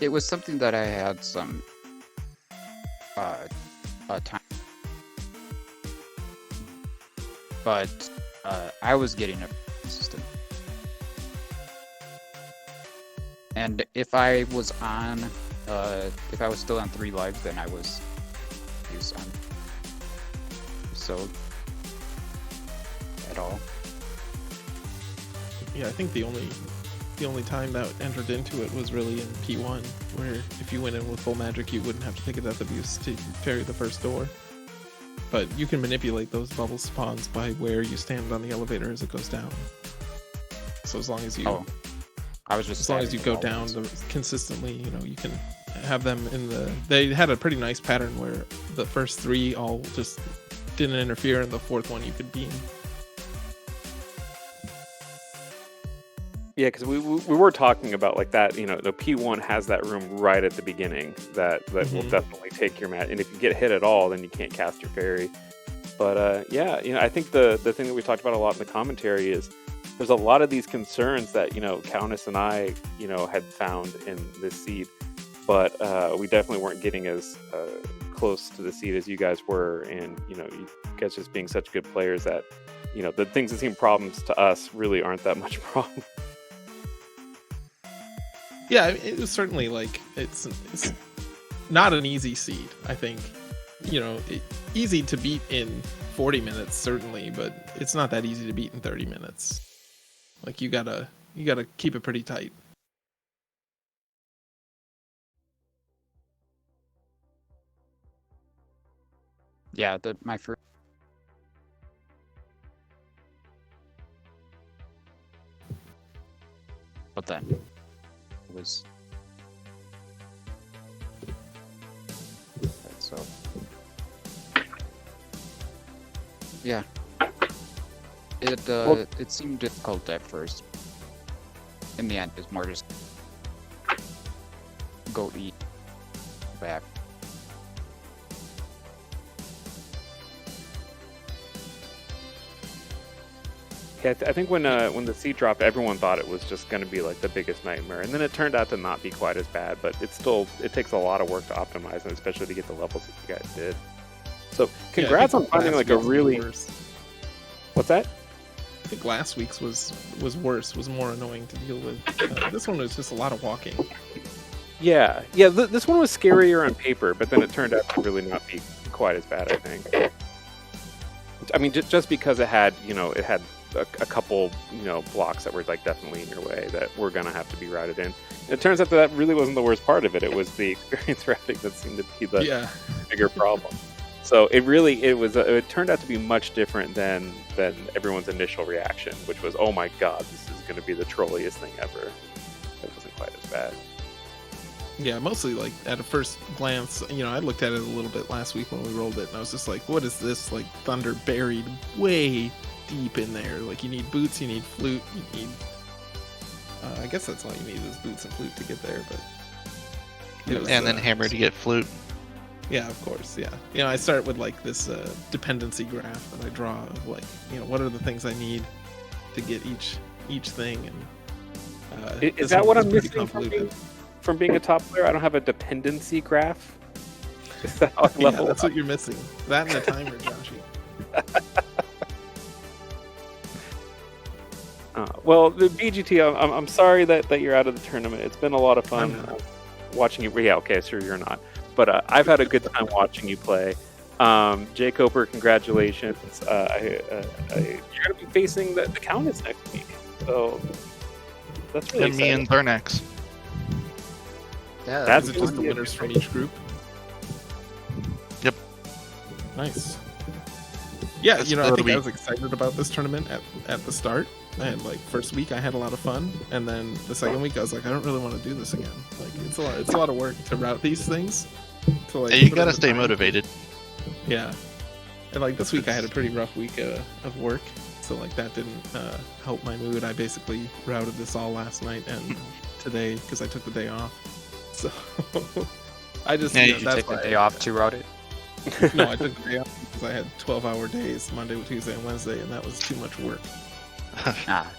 It was something that I had some time, but I was getting a system. And if I was still on 3 lives, then I was on. So at all. Yeah, I think the only time that entered into it was really in P1, where if you went in with full magic, you wouldn't have to pick a death abuse to ferry the first door. But you can manipulate those bubble spawns by where you stand on the elevator as it goes down. So as long as you go down consistently, you can have them in the. They had a pretty nice pattern where the first 3 all just didn't interfere, and the 4th one you could beam. Yeah, because we were talking about like that. The P1 has that room right at the beginning that will definitely take your mat, and if you get hit at all, then you can't cast your fairy. But I think the thing that we talked about a lot in the commentary is there's a lot of these concerns that Countess and I had found in this seed, but we definitely weren't getting as close to the seed as you guys were, and you guys just being such good players that the things that seem problems to us really aren't that much problem. Yeah, it was certainly like it's not an easy seed. I think easy to beat in 40 minutes certainly, but it's not that easy to beat in 30 minutes. Like you gotta keep it pretty tight. Yeah, my first. But then it was. So. Yeah. It seemed difficult at first. In the end, it's more just go eat back. Yeah, I think when the seed dropped, everyone thought it was just going to be like the biggest nightmare, and then it turned out to not be quite as bad. But it takes a lot of work to optimize, and especially to get the levels that you guys did. So congrats on finding like a really. What's that? I think last week's was worse, was more annoying to deal with. This one was just a lot of walking. Yeah. This one was scarier on paper, but then it turned out to really not be quite as bad, I think. I mean, just because it had a couple blocks that were like definitely in your way that were gonna have to be routed in. And it turns out that really wasn't the worst part of it. It was the experience routing that seemed to be the bigger problem. So it turned out to be much different than everyone's initial reaction, which was, oh my god, this is going to be the trolliest thing ever. It wasn't quite as bad. Yeah, mostly like at a first glance, I looked at it a little bit last week when we rolled it, and I was just like, what is this? Like thunder buried way deep in there. Like you need boots, you need flute, you need. I guess that's all you need is boots and flute to get there, but. And then hammer to get flute. Yeah, of course. Yeah, I start with like this dependency graph that I draw of like, what are the things I need to get each thing, and Is that what I'm pretty missing convoluted. from being a top player? I don't have a dependency graph. Is that how I Yeah, level that's up? what you're missing. That and a timer, Joshy. Well, the BGT, I'm sorry that you're out of the tournament. It's been a lot of fun I'm not. watching you. Yeah, okay, sure, you're not. But I've had a good time watching you play. Jay Coper, congratulations. You're going to be facing the Countess next week. So that's really And me exciting. and Thernax. Yeah, That's Is it gonna just the be winners from each group? Yep. Nice. Yeah, That's I that'll think be- I was excited about this tournament at the start. And like first week I had a lot of fun, and then the second week I was like, I don't really want to do this again. Like it's a lot of work to route these things. To, like, Yeah, you put in gotta the stay time. motivated. Yeah. And like this week I had a pretty rough week of work, so like that didn't help my mood. I basically routed this all last night and today because I took the day off. So I just Yeah, you Did you that's take the why day off to route it? No, I took the day off because I had 12-hour days, Monday, Tuesday, and Wednesday, and that was too much work. Ah,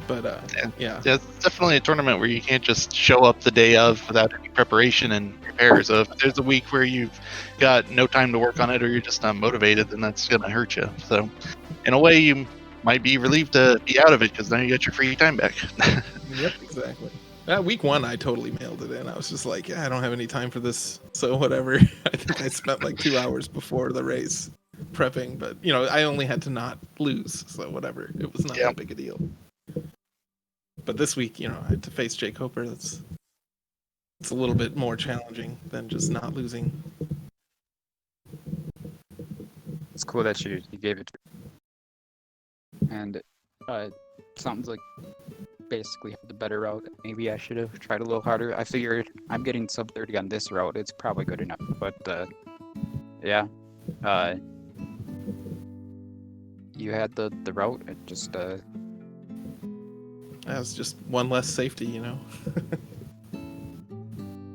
But yeah. Yeah, it's definitely a tournament where you can't just show up the day of without any preparation and prepare. So if there's a week where you've got no time to work on it or you're just not motivated, then that's gonna hurt you. So in a way, you might be relieved to be out of it because now you got your free time back. Yep, exactly. Week one, I totally mailed it in. I was just like, yeah, I don't have any time for this, so whatever. I think I spent like 2 hours before the race prepping, but I only had to not lose, so whatever. It was not Yeah. that big a deal. But this week, I had to face Jay Coper. It's a little bit more challenging than just not losing. it's cool that you gave it to me. And it sounds like basically had the better route. Maybe I should have tried a little harder. I figured I'm getting sub 30 on this route. It's probably good enough. But yeah. You had the route. It just That was just one less safety, I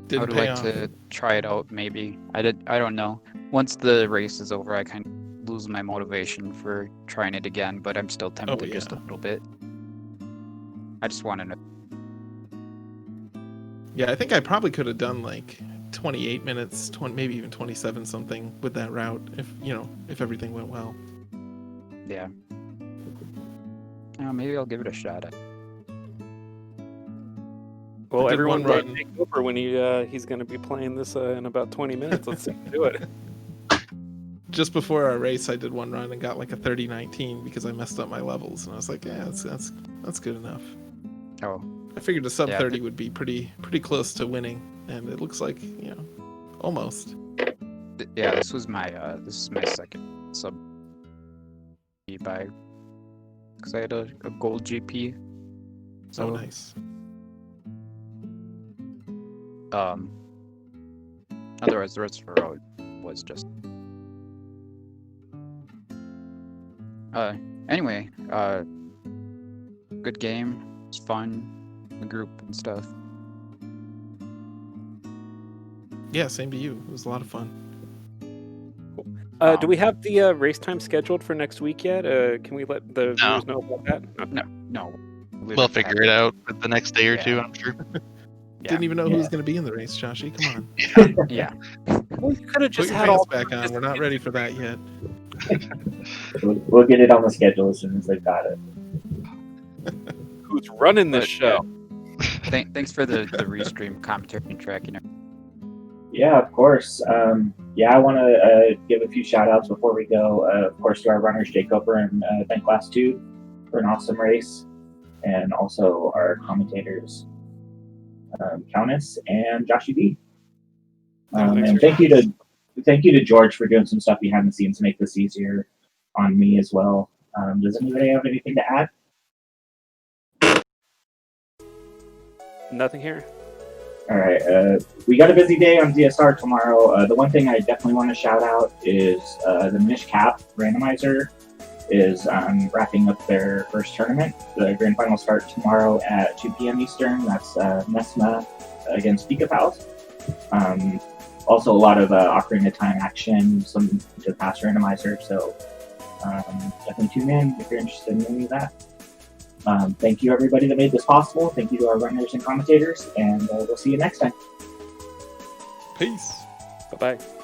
Didn't would pay like off. to try it out. Maybe I don't know. Once the race is over, I kind of lose my motivation for trying it again. But I'm still tempted just a yeah. little bit. I just want to know. Yeah, I think I probably could have done like 28 minutes, 20, maybe even 27 something with that route if everything went well. Yeah. Maybe I'll give it a shot. Well, I did everyone one brought run. Jay Coper when he's going to be playing this in about 20 minutes. Let's see him do it. Just before our race, I did one run and got like a 30-19 because I messed up my levels, and I was like, yeah, that's good enough. Oh, I figured a sub Yeah, 30 would be pretty close to winning, and it looks like almost. yeah. This is my second sub by because I had a gold GP. So nice. Otherwise the rest of the road was just. Anyway, good game. It's fun, the group and stuff. Yeah, same to you. It was a lot of fun. Do we have the race time scheduled for next week yet? Can we let the viewers know about that? Okay. No, We'll figure it out for the next day or two, I'm sure. Didn't even know who Yeah. was going to be in the race, Joshy. Come on. Yeah. Well, you could have Put just your had all pants back on. We're not ready for that yet. We'll get it on the schedule as soon as they've got it. who's running this But, show. Thanks for the restream commentary and tracking. Yeah, of course. I want to give a few shout outs before we go. Of course, to our runners, Jay Coper and Ben Class 2 for an awesome race. And also our commentators, Countess and Joshy B. And thank you to George for doing some stuff behind the scenes to make this easier on me as well. Does anybody have anything to add? Nothing here. All right, we got a busy day on ZSR tomorrow. The one thing I definitely want to shout out is the Minish Cap Randomizer is wrapping up their first tournament. The grand final starts tomorrow at 2 p.m. Eastern. That's Nesma against Pika Pals. Also, a lot of Ocarina of Time action, some to the past randomizer. So definitely tune in if you're interested in any of that. Thank you, everybody that made this possible. Thank you to our runners and commentators, and we'll see you next time. Peace. Bye bye.